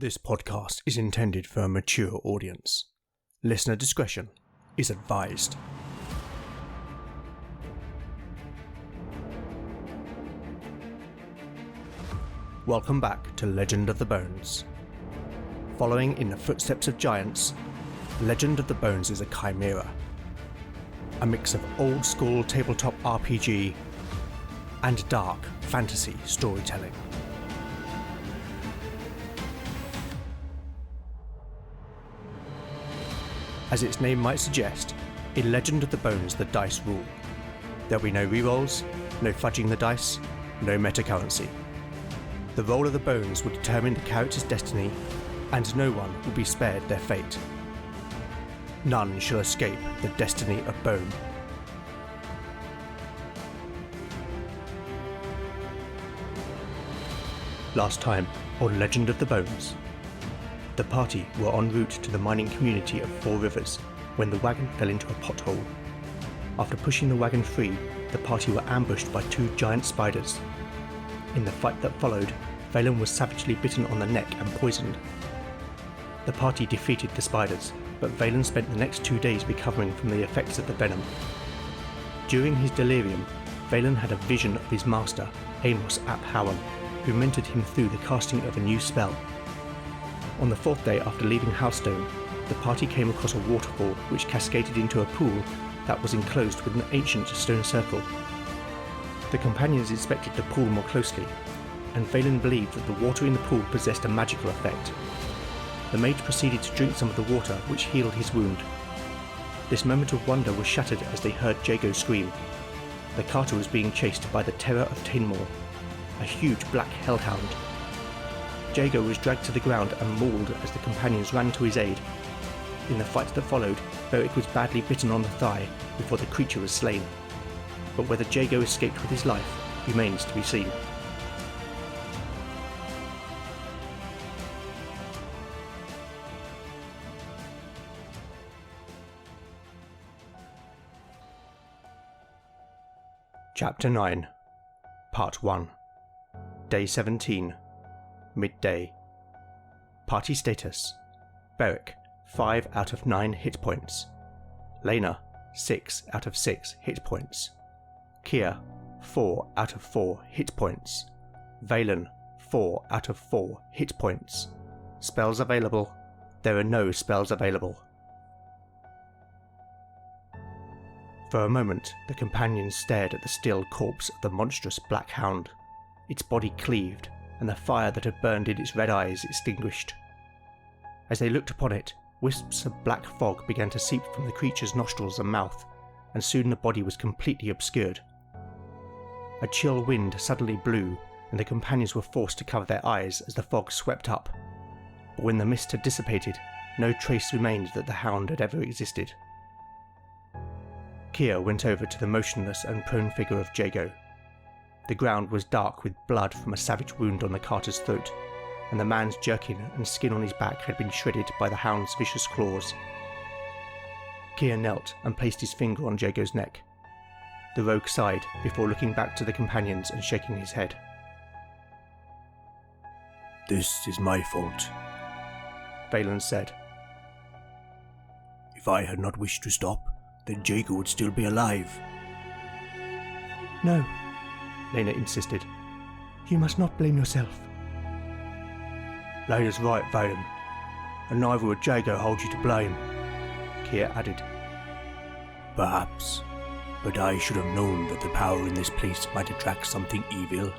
This podcast is intended for a mature audience. Listener discretion is advised. Welcome back to Legend of the Bones. Following in the footsteps of giants, Legend of the Bones is a chimera. A mix of old-school tabletop RPG and dark fantasy storytelling. As its name might suggest, in Legend of the Bones the dice rule. There'll be no rerolls, no fudging the dice, no metacurrency. The roll of the bones will determine the character's destiny, and no one will be spared their fate. None shall escape the destiny of Bone. Last time on Legend of the Bones. The party were en route to the mining community of Four Rivers when the wagon fell into a pothole. After pushing the wagon free, the party were ambushed by two giant spiders. In the fight that followed, Valen was savagely bitten on the neck and poisoned. The party defeated the spiders, but Valen spent the next 2 days recovering from the effects of the venom. During his delirium, Valen had a vision of his master, Amos ap Howell, who mentored him through the casting of a new spell. On the fourth day after leaving Housestone, the party came across a waterfall which cascaded into a pool that was enclosed with an ancient stone circle. The companions inspected the pool more closely, and Valen believed that the water in the pool possessed a magical effect. The mage proceeded to drink some of the water, which healed his wound. This moment of wonder was shattered as they heard Jago scream. The carter was being chased by the Terror of Tainmore, a huge black hellhound. Jago was dragged to the ground and mauled as the companions ran to his aid. In the fight that followed, Beric was badly bitten on the thigh before the creature was slain. But whether Jago escaped with his life remains to be seen. Chapter 9, Part 1. Day 17. Midday. Party status: Beric, 5 out of 9 hit points. Lena, 6 out of 6 hit points. Kia, 4 out of 4 hit points. Valen, 4 out of 4 hit points. Spells available: there are no spells available. For a moment, the companions stared at the still corpse of the monstrous black hound. Its body cleaved, and the fire that had burned in its red eyes extinguished. As they looked upon it, wisps of black fog began to seep from the creature's nostrils and mouth, and soon the body was completely obscured. A chill wind suddenly blew, and the companions were forced to cover their eyes as the fog swept up. But when the mist had dissipated, no trace remained that the hound had ever existed. Kia went over to the motionless and prone figure of Jago. The ground was dark with blood from a savage wound on the carter's throat, and the man's jerkin and skin on his back had been shredded by the hound's vicious claws. Kia knelt and placed his finger on Jago's neck. The rogue sighed before looking back to the companions and shaking his head. "This is my fault," Valen said. "If I had not wished to stop, then Jago would still be alive." "No," Lena insisted. "You must not blame yourself." "Lena's right, Valen, and neither would Jago hold you to blame," Kia added. "Perhaps, but I should have known that the power in this place might attract something evil."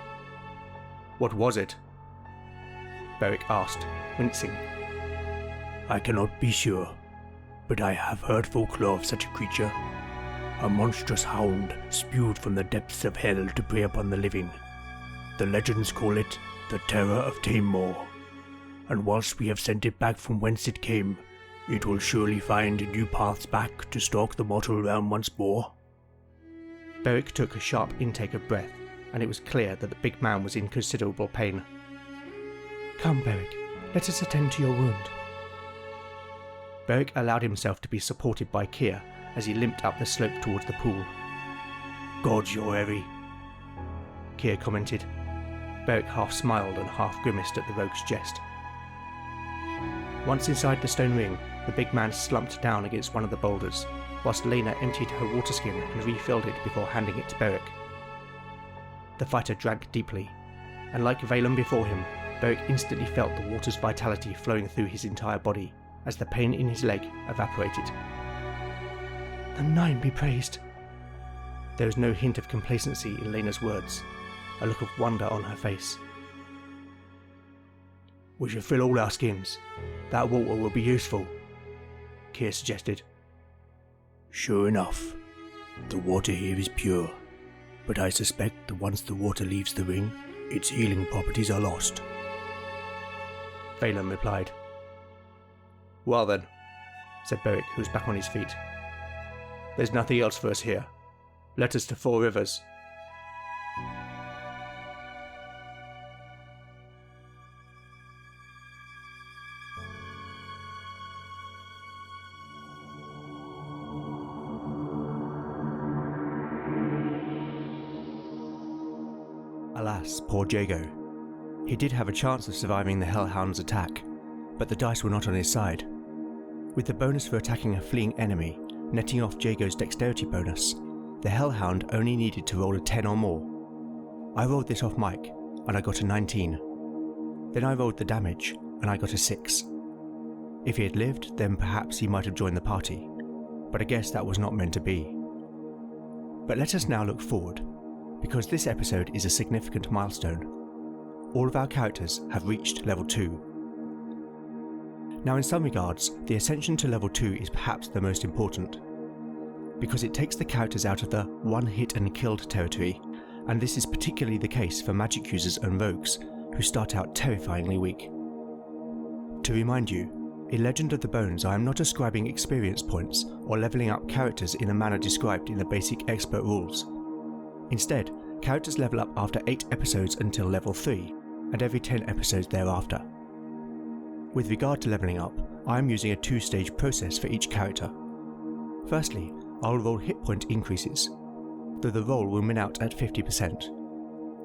"What was it?" Beric asked, wincing. "I cannot be sure, but I have heard folklore of such a creature. A monstrous hound spewed from the depths of hell to prey upon the living. The legends call it the Terror of Tainmore, and whilst we have sent it back from whence it came, it will surely find new paths back to stalk the mortal realm once more." Beric took a sharp intake of breath, and it was clear that the big man was in considerable pain. "Come, Beric, let us attend to your wound." Beric allowed himself to be supported by Kia as he limped up the slope towards the pool. "Gods, you're heavy," Kia commented. Beric half smiled and half grimaced at the rogue's jest. Once inside the stone ring, the big man slumped down against one of the boulders, whilst Lena emptied her water skin and refilled it before handing it to Beric. The fighter drank deeply, and like Valen before him, Beric instantly felt the water's vitality flowing through his entire body as the pain in his leg evaporated. "The Nine be praised." There was no hint of complacency in Lena's words, a look of wonder on her face. "We should fill all our skins. That water will be useful," Keir suggested. Sure enough, the water here is pure, but I suspect that once the water leaves the ring, its healing properties are lost. Valen replied. "Well then," said Beric, who was back on his feet. "There's nothing else for us here. Let us to Four Rivers." Alas, poor Jago. He did have a chance of surviving the Hellhound's attack, but the dice were not on his side. With the bonus for attacking a fleeing enemy netting off Jago's dexterity bonus, the Hellhound only needed to roll a 10 or more. I rolled this off Mike, and I got a 19. Then I rolled the damage, and I got a 6. If he had lived, then perhaps he might have joined the party, but I guess that was not meant to be. But let us now look forward, because this episode is a significant milestone. All of our characters have reached level 2. Now in some regards, the ascension to level 2 is perhaps the most important, because it takes the characters out of the one hit and killed territory, and this is particularly the case for magic users and rogues, who start out terrifyingly weak. To remind you, in Legend of the Bones I am not ascribing experience points or levelling up characters in the manner described in the basic expert rules. Instead, characters level up after 8 episodes until level 3, and every 10 episodes thereafter. With regard to levelling up, I am using a 2-stage process for each character. Firstly, I will roll hit point increases, though the roll will min out at 50%.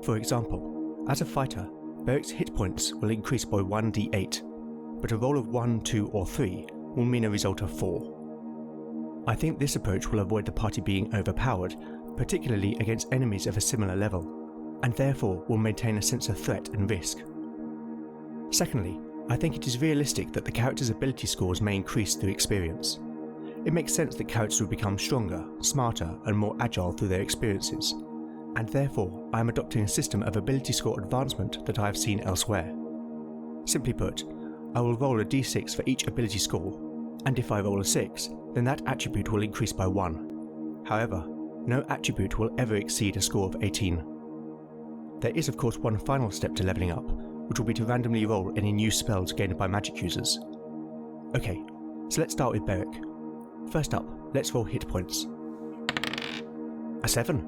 For example, as a fighter, Beric's hit points will increase by 1d8, but a roll of 1, 2 or 3 will mean a result of 4. I think this approach will avoid the party being overpowered, particularly against enemies of a similar level, and therefore will maintain a sense of threat and risk. Secondly, I think it is realistic that the character's ability scores may increase through experience. It makes sense that characters will become stronger, smarter and more agile through their experiences, and therefore I am adopting a system of ability score advancement that I have seen elsewhere. Simply put, I will roll a d6 for each ability score, and if I roll a 6, then that attribute will increase by 1. However, no attribute will ever exceed a score of 18. There is of course one final step to levelling up, which will be to randomly roll any new spells gained by magic users. Okay, so let's start with Beric. First up, let's roll hit points. A 7.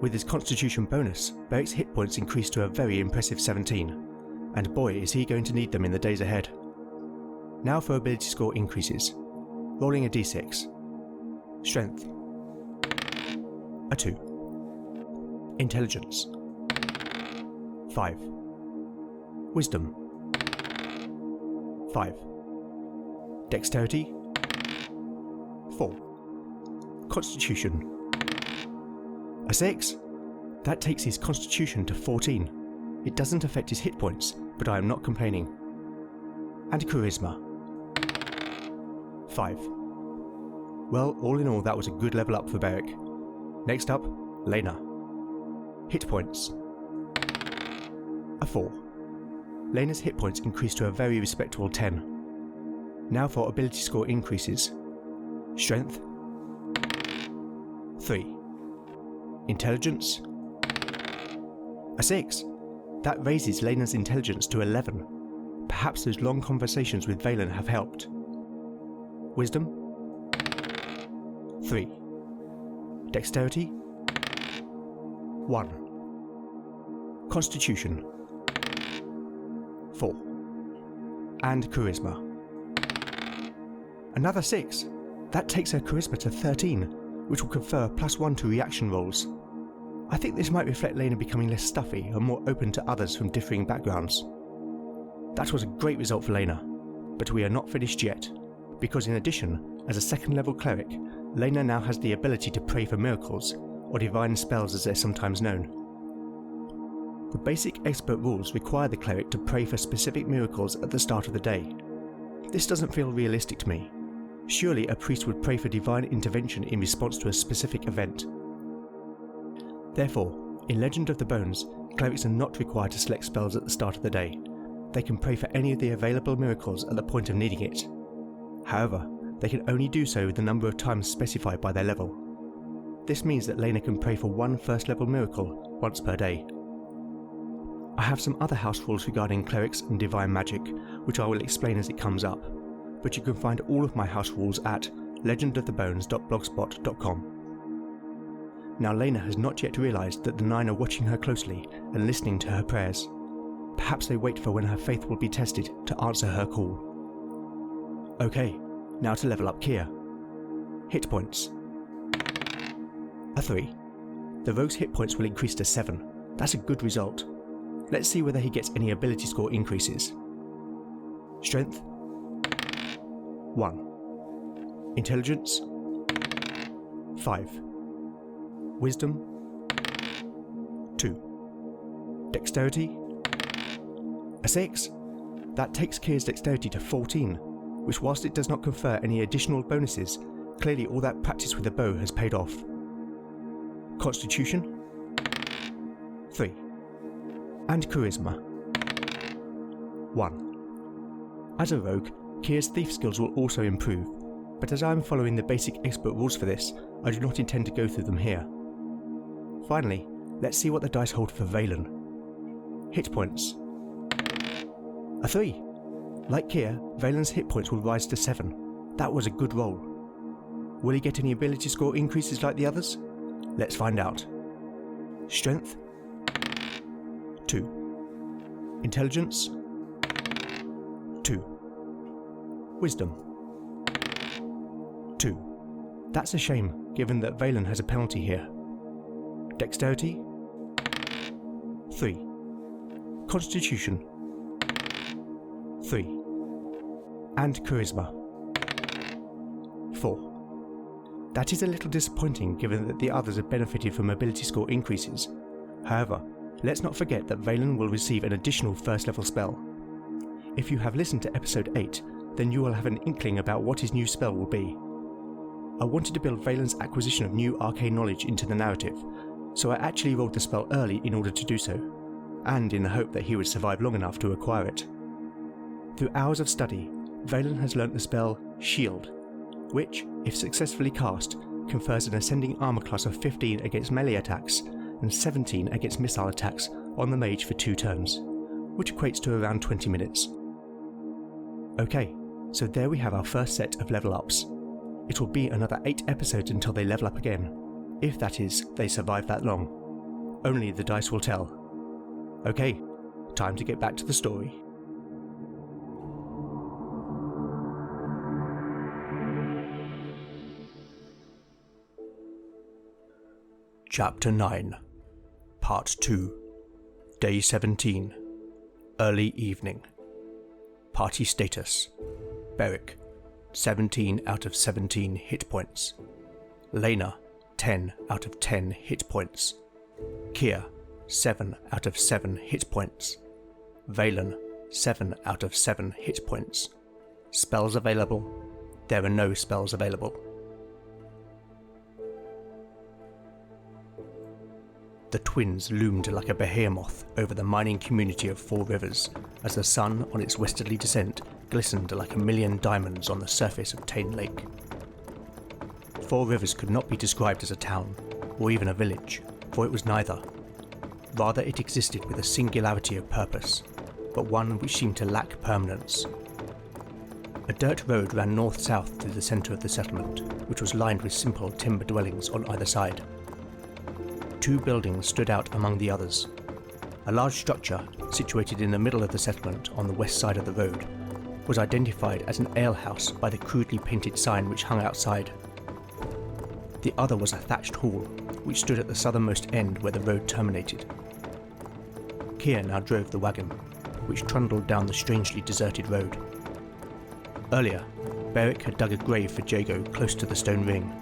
With his constitution bonus, Beric's hit points increase to a very impressive 17, and boy is he going to need them in the days ahead. Now for ability score increases. Rolling a d6. Strength. A 2. Intelligence. 5. Wisdom. 5. Dexterity. 4. Constitution. A 6. That takes his constitution to 14. It doesn't affect his hit points, but I am not complaining. And charisma. 5. Well, all in all that was a good level up for Beric. Next up, Lena. Hit points. A 4. Lena's hit points increased to a very respectable 10. Now for ability score increases. Strength. 3. Intelligence. A 6. That raises Lena's intelligence to 11. Perhaps those long conversations with Valen have helped. Wisdom. 3. Dexterity. 1. Constitution. 4. And charisma. Another 6. That takes her charisma to 13, which will confer +1 to reaction rolls. I think this might reflect Lena becoming less stuffy and more open to others from differing backgrounds. That was a great result for Lena. But we are not finished yet, because in addition, as a second level cleric, Lena now has the ability to pray for miracles, or divine spells as they're sometimes known. The basic expert rules require the cleric to pray for specific miracles at the start of the day. This doesn't feel realistic to me. Surely a priest would pray for divine intervention in response to a specific event. Therefore, in Legend of the Bones, clerics are not required to select spells at the start of the day. They can pray for any of the available miracles at the point of needing it. However, they can only do so the number of times specified by their level. This means that Lena can pray for one first level miracle once per day. I have some other house rules regarding clerics and divine magic, which I will explain as it comes up, but you can find all of my house rules at legendofthebones.blogspot.com. Now Lena has not yet realised that the 9 are watching her closely and listening to her prayers. Perhaps they wait for when her faith will be tested to answer her call. Okay, now to level up Kier. Hit points. A 3. The rogue's hit points will increase to 7. That's a good result. Let's see whether he gets any ability score increases. Strength 1. Intelligence 5. Wisdom 2. Dexterity a 6. That takes Kier's dexterity to 14, which whilst it does not confer any additional bonuses, clearly all that practice with the bow has paid off. Constitution 3. And Charisma 1. As a rogue, Kier's thief skills will also improve, but as I am following the basic expert rules for this, I do not intend to go through them here. Finally, let's see what the dice hold for Valen. Hit points. A 3. Like Kier, Valen's hit points will rise to 7. That was a good roll. Will he get any ability score increases like the others? Let's find out. Strength 2. Intelligence 2. Wisdom 2. That's a shame, given that Valen has a penalty here. Dexterity 3. Constitution 3. And Charisma 4. That is a little disappointing given that the others have benefited from ability score increases. However, let's not forget that Valen will receive an additional first level spell. If you have listened to episode 8, then you will have an inkling about what his new spell will be. I wanted to build Valen's acquisition of new arcane knowledge into the narrative, so I actually rolled the spell early in order to do so, and in the hope that he would survive long enough to acquire it. Through hours of study, Valen has learnt the spell Shield, which, if successfully cast, confers an ascending armor class of 15 against melee attacks and 17 against missile attacks on the mage for 2 turns, which equates to around 20 minutes. Okay, so there we have our first set of level ups. It will be another 8 episodes until they level up again, if that is, they survive that long. Only the dice will tell. Okay, time to get back to the story. Chapter 9, Part 2, Day 17, Early Evening. Party status: Beric, 17 out of 17 hit points. Lena, 10 out of 10 hit points. Kier, 7 out of 7 hit points. Valen, 7 out of 7 hit points. Spells available: there are no spells available. The twins loomed like a behemoth over the mining community of Four Rivers as the sun on its westerly descent glistened like a million diamonds on the surface of Tane Lake. Four Rivers could not be described as a town, or even a village, for it was neither. Rather, it existed with a singularity of purpose, but one which seemed to lack permanence. A dirt road ran north-south through the centre of the settlement, which was lined with simple timber dwellings on either side. 2 buildings stood out among the others. A large structure, situated in the middle of the settlement on the west side of the road, was identified as an alehouse by the crudely painted sign which hung outside. The other was a thatched hall, which stood at the southernmost end where the road terminated. Kier now drove the wagon, which trundled down the strangely deserted road. Earlier, Beric had dug a grave for Jago close to the stone ring,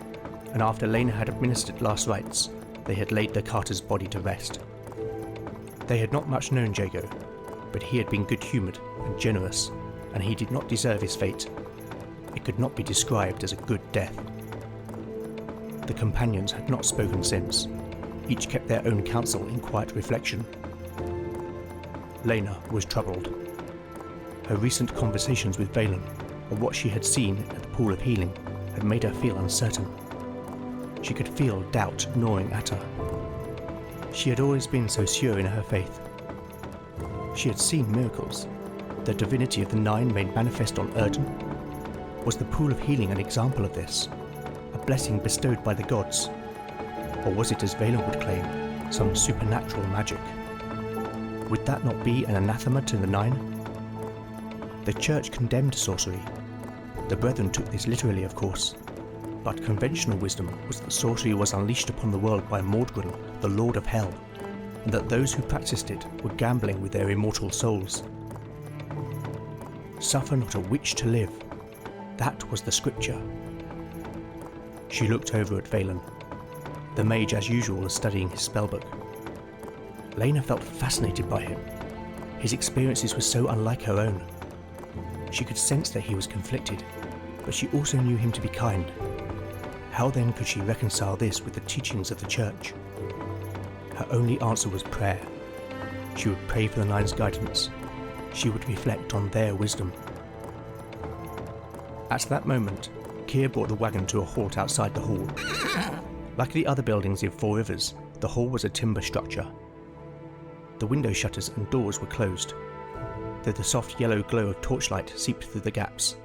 and after Lena had administered last rites, they had laid the carter's body to rest. They had not much known Jago, but he had been good-humoured and generous, and he did not deserve his fate. It could not be described as a good death. The companions had not spoken since. Each kept their own counsel in quiet reflection. Lena was troubled. Her recent conversations with Valen, and what she had seen at the Pool of Healing, had made her feel uncertain. She could feel doubt gnawing at her. She had always been so sure in her faith. She had seen miracles. The divinity of the Nine made manifest on Erden. Was the Pool of Healing an example of this? A blessing bestowed by the gods? Or was it, as Valen would claim, some supernatural magic? Would that not be an anathema to the Nine? The Church condemned sorcery. The Brethren took this literally, of course. But conventional wisdom was that sorcery was unleashed upon the world by Mordgren, the Lord of Hell, and that those who practiced it were gambling with their immortal souls. Suffer not a witch to live. That was the scripture. She looked over at Valen. The mage, as usual, was studying his spellbook. Lena felt fascinated by him. His experiences were so unlike her own. She could sense that he was conflicted, but she also knew him to be kind. How then could she reconcile this with the teachings of the Church? Her only answer was prayer. She would pray for the Nine's guidance. She would reflect on their wisdom. At that moment, Keir brought the wagon to a halt outside the hall. Like the other buildings in Four Rivers, the hall was a timber structure. The window shutters and doors were closed, though the soft yellow glow of torchlight seeped through the gaps.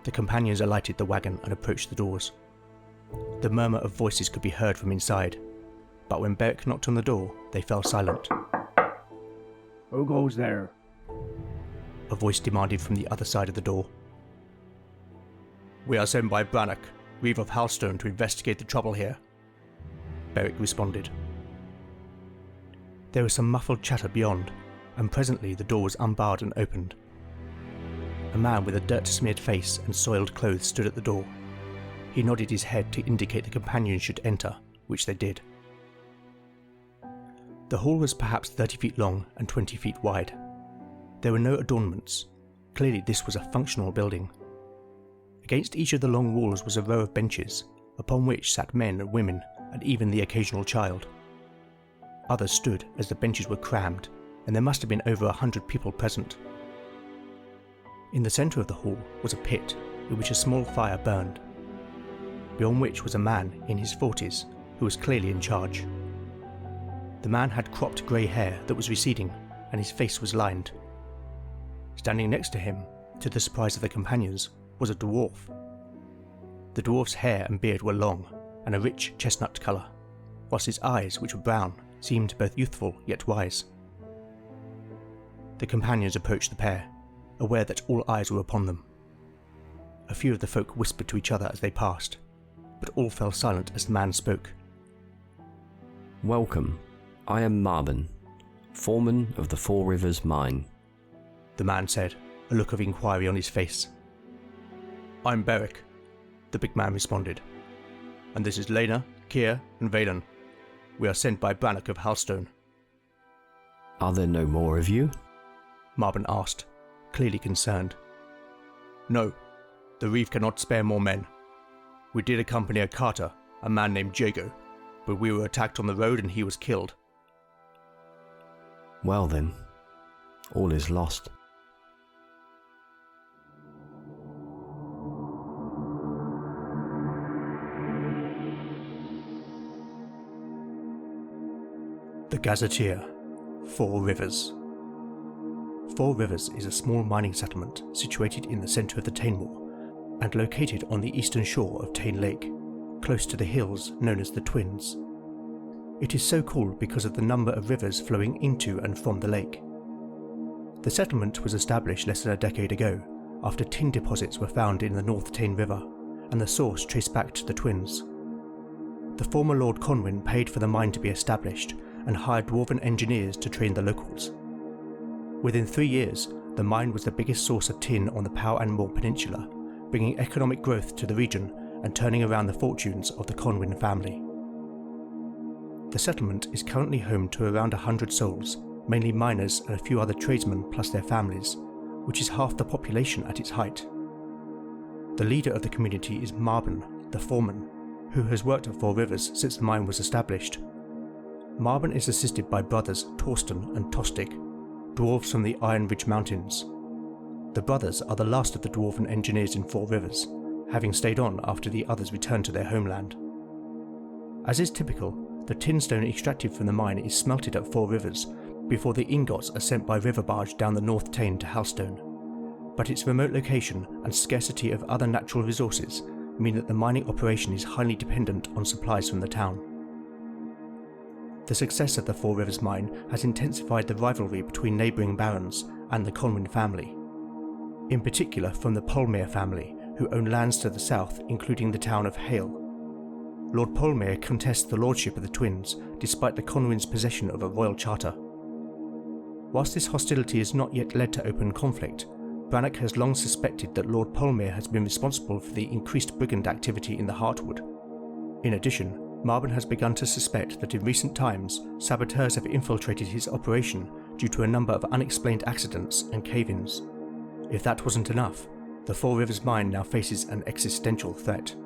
The companions alighted the wagon and approached the doors. The murmur of voices could be heard from inside, but when Beric knocked on the door, they fell silent. Who goes there? A voice demanded from the other side of the door. We are sent by Brannock, Reeve of Halstone, to investigate the trouble here, Beric responded. There was some muffled chatter beyond, and presently the door was unbarred and opened. A man with a dirt-smeared face and soiled clothes stood at the door. He nodded his head to indicate the companions should enter, which they did. The hall was perhaps 30 feet long and 20 feet wide. There were no adornments. Clearly this was a functional building. Against each of the long walls was a row of benches, upon which sat men and women, and even the occasional child. Others stood as the benches were crammed, and there must have been over 100 people present. In the centre of the hall was a pit in which a small fire burned, beyond which was a man in his 40s who was clearly in charge. The man had cropped grey hair that was receding, and his face was lined. Standing next to him, to the surprise of the companions, was a dwarf. The dwarf's hair and beard were long, and a rich chestnut colour, whilst his eyes, which were brown, seemed both youthful yet wise. The companions approached the pair, aware that all eyes were upon them. A few of the folk whispered to each other as they passed, but all fell silent as the man spoke. Welcome. I am Marben, foreman of the Four Rivers Mine, the man said, a look of inquiry on his face. I'm Beric, the big man responded. And this is Lena, Keir, and Valen. We are sent by Brannock of Halstone. Are there no more of you? Marben asked, clearly concerned. No, the Reeve cannot spare more men. We did accompany a carter, a man named Jago, but we were attacked on the road and he was killed. Well then, all is lost. The Gazetteer, Four Rivers. Four Rivers is a small mining settlement situated in the centre of the Tainmoor and located on the eastern shore of Tain Lake, close to the hills known as the Twins. It is so called because of the number of rivers flowing into and from the lake. The settlement was established less than a decade ago after tin deposits were found in the North Tain River and the source traced back to the Twins. The former Lord Conwyn paid for the mine to be established and hired dwarven engineers to train the locals. Within 3 years, the mine was the biggest source of tin on the Pau and Moore Peninsula, bringing economic growth to the region and turning around the fortunes of the Conwyn family. The settlement is currently home to around 100 souls, mainly miners and a few other tradesmen plus their families, which is half the population at its height. The leader of the community is Marbon, the foreman, who has worked at Four Rivers since the mine was established. Marbon is assisted by brothers Torsten and Tostig, dwarves from the Iron Ridge Mountains. The brothers are the last of the dwarven engineers in Four Rivers, having stayed on after the others returned to their homeland. As is typical, the tinstone extracted from the mine is smelted at Four Rivers before the ingots are sent by river barge down the North Tane to Halstone. But its remote location and scarcity of other natural resources mean that the mining operation is highly dependent on supplies from the town. The success of the Four Rivers mine has intensified the rivalry between neighbouring barons and the Conwyn family, in particular from the Polmere family, who own lands to the south, including the town of Hale. Lord Polmere contests the lordship of the twins, despite the Conwyns' possession of a royal charter. Whilst this hostility has not yet led to open conflict, Brannock has long suspected that Lord Polmere has been responsible for the increased brigand activity in the Heartwood. In addition, Marbon has begun to suspect that in recent times, saboteurs have infiltrated his operation due to a number of unexplained accidents and cave-ins. If that wasn't enough, the Four Rivers mine now faces an existential threat.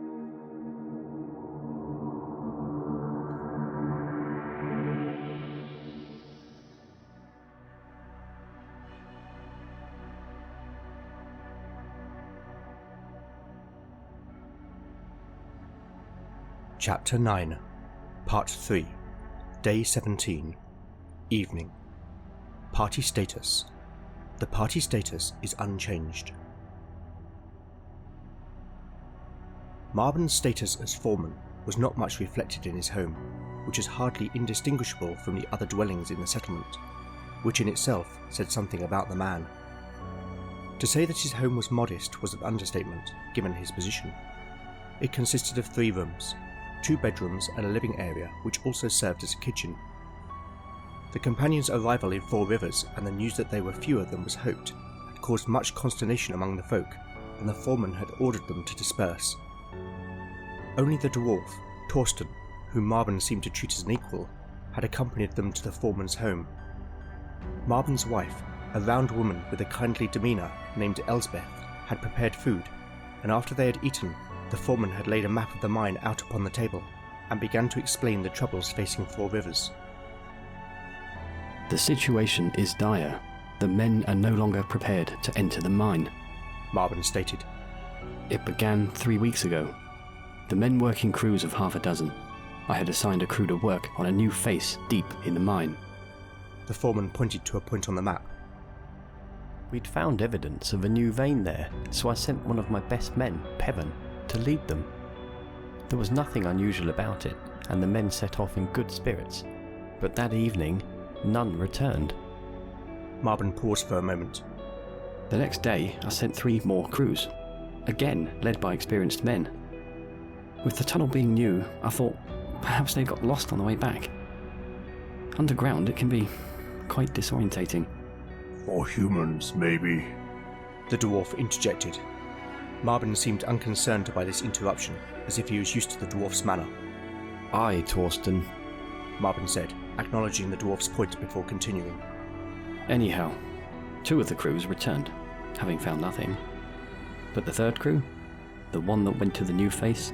Chapter 9, Part 3, Day 17, Evening. Party status. The party status is unchanged. Marbon's status as foreman was not much reflected in his home, which is hardly indistinguishable from the other dwellings in the settlement, which in itself said something about the man. To say that his home was modest was an understatement, given his position. It consisted of 3 rooms, 2 bedrooms and a living area which also served as a kitchen. The companions' arrival in Four Rivers and the news that they were fewer than was hoped had caused much consternation among the folk, and the foreman had ordered them to disperse. Only the dwarf, Torsten, whom Marbon seemed to treat as an equal, had accompanied them to the foreman's home. Marbon's wife, a round woman with a kindly demeanour named Elsbeth, had prepared food, and after they had eaten, the foreman had laid a map of the mine out upon the table and began to explain the troubles facing Four Rivers. The situation is dire. The men are no longer prepared to enter the mine, Marbon stated. It began 3 weeks ago. The men work in crews of half a dozen. I had assigned a crew to work on a new face deep in the mine. The foreman pointed to a point on the map. We'd found evidence of a new vein there, so I sent one of my best men, Pevan, to lead them. There was nothing unusual about it, and the men set off in good spirits, but that evening none returned. Marbon paused for a moment. The next day I sent 3 more crews, again led by experienced men. With the tunnel being new, I thought perhaps they got lost on the way back. Underground it can be quite disorientating. For humans, maybe. The dwarf interjected. Marbon seemed unconcerned by this interruption, as if he was used to the dwarf's manner. Aye, Torsten, Marbon said, acknowledging the dwarf's point before continuing. Anyhow, 2 of the crews returned, having found nothing. But the 3rd crew, the one that went to the new face,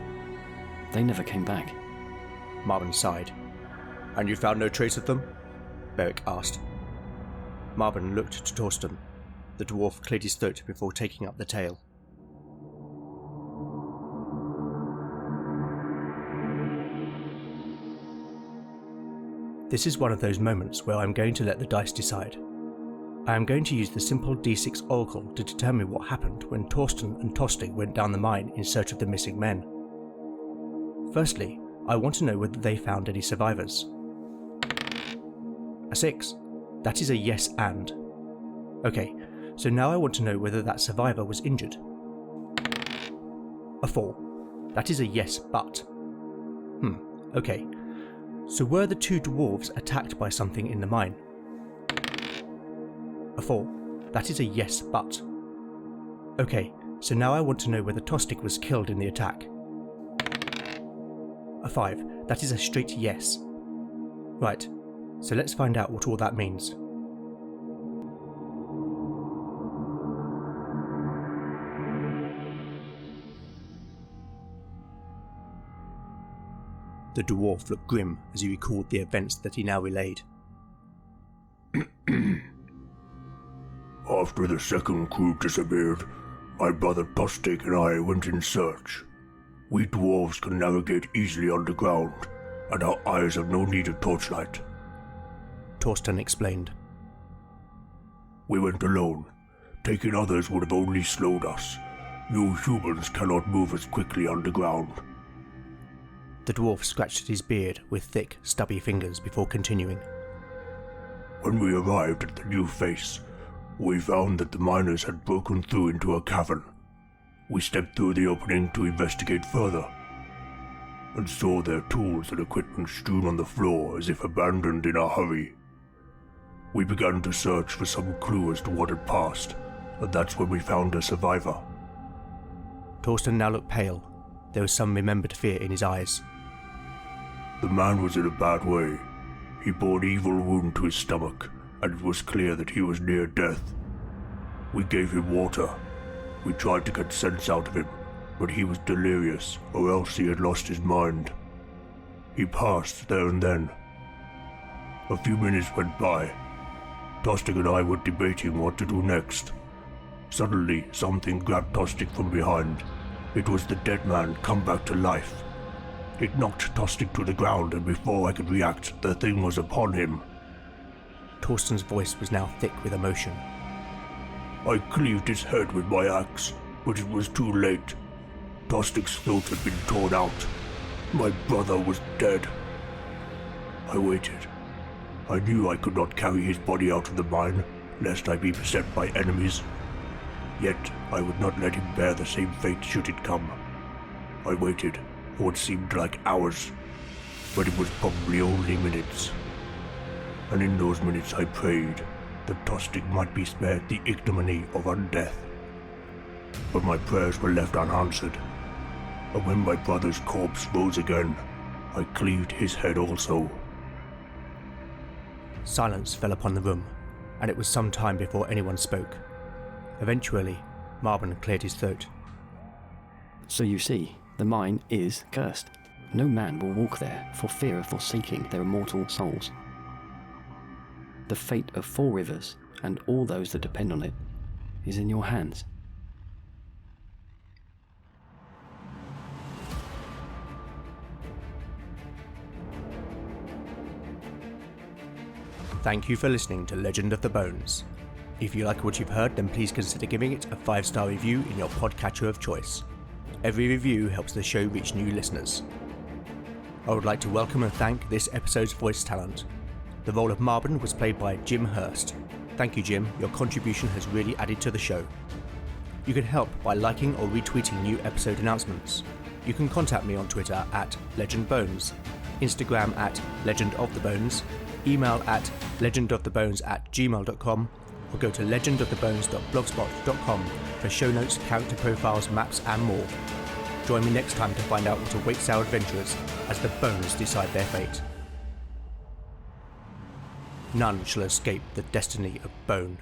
they never came back. Marbon sighed. And you found no trace of them? Beric asked. Marbon looked to Torsten. The dwarf cleared his throat before taking up the tale. This is one of those moments where I'm going to let the dice decide. I am going to use the simple D6 oracle to determine what happened when Torsten and Tostig went down the mine in search of the missing men. Firstly, I want to know whether they found any survivors. A 6. That is a yes and. Okay, so now I want to know whether that survivor was injured. A 4. That is a yes but. Okay. So were the 2 dwarves attacked by something in the mine? A 4. That is a yes, but. Okay, so now I want to know whether Tostig was killed in the attack. A 5. That is a straight yes. Right, so let's find out what all that means. The dwarf looked grim as he recalled the events that he now relayed. After the second crew disappeared, my brother Tostig and I went in search. We dwarves can navigate easily underground, and our eyes have no need of torchlight. Torsten explained. We went alone. Taking others would have only slowed us. You humans cannot move as quickly underground. The dwarf scratched at his beard with thick, stubby fingers before continuing. When we arrived at the new face, we found that the miners had broken through into a cavern. We stepped through the opening to investigate further, and saw their tools and equipment strewn on the floor as if abandoned in a hurry. We began to search for some clue as to what had passed, and that's when we found a survivor. Torsten now looked pale. There was some remembered fear in his eyes. The man was in a bad way. He bore an evil wound to his stomach, and it was clear that he was near death. We gave him water. We tried to get sense out of him, but he was delirious, or else he had lost his mind. He passed there and then. A few minutes went by. Tostig and I were debating what to do next. Suddenly, something grabbed Tostig from behind. It was the dead man come back to life. It knocked Tostig to the ground, and before I could react, the thing was upon him. Torsten's voice was now thick with emotion. I cleaved his head with my axe, but it was too late. Tostig's throat had been torn out. My brother was dead. I waited. I knew I could not carry his body out of the mine, lest I be beset by enemies. Yet I would not let him bear the same fate should it come. I waited for what seemed like hours, but it was probably only minutes. And in those minutes I prayed that Tostig might be spared the ignominy of undeath. But my prayers were left unanswered, and when my brother's corpse rose again, I cleaved his head also. Silence fell upon the room, and it was some time before anyone spoke. Eventually, Marvin cleared his throat. So you see, the mine is cursed. No man will walk there for fear of forsaking their immortal souls. The fate of Four Rivers, and all those that depend on it, is in your hands. Thank you for listening to Legend of the Bones. If you like what you've heard, then please consider giving it a 5-star review in your podcatcher of choice. Every review helps the show reach new listeners. I would like to welcome and thank this episode's voice talent. The role of Marvin was played by Jim Hurst. Thank you, Jim. Your contribution has really added to the show. You can help by liking or retweeting new episode announcements. You can contact me on Twitter at LegendBones, Instagram at LegendOfTheBones, email at legendofthebones@gmail.com, or go to legendofthebones.blogspot.com for show notes, character profiles, maps and more. Join me next time to find out what awaits our adventurers as the bones decide their fate. None shall escape the destiny of Bone.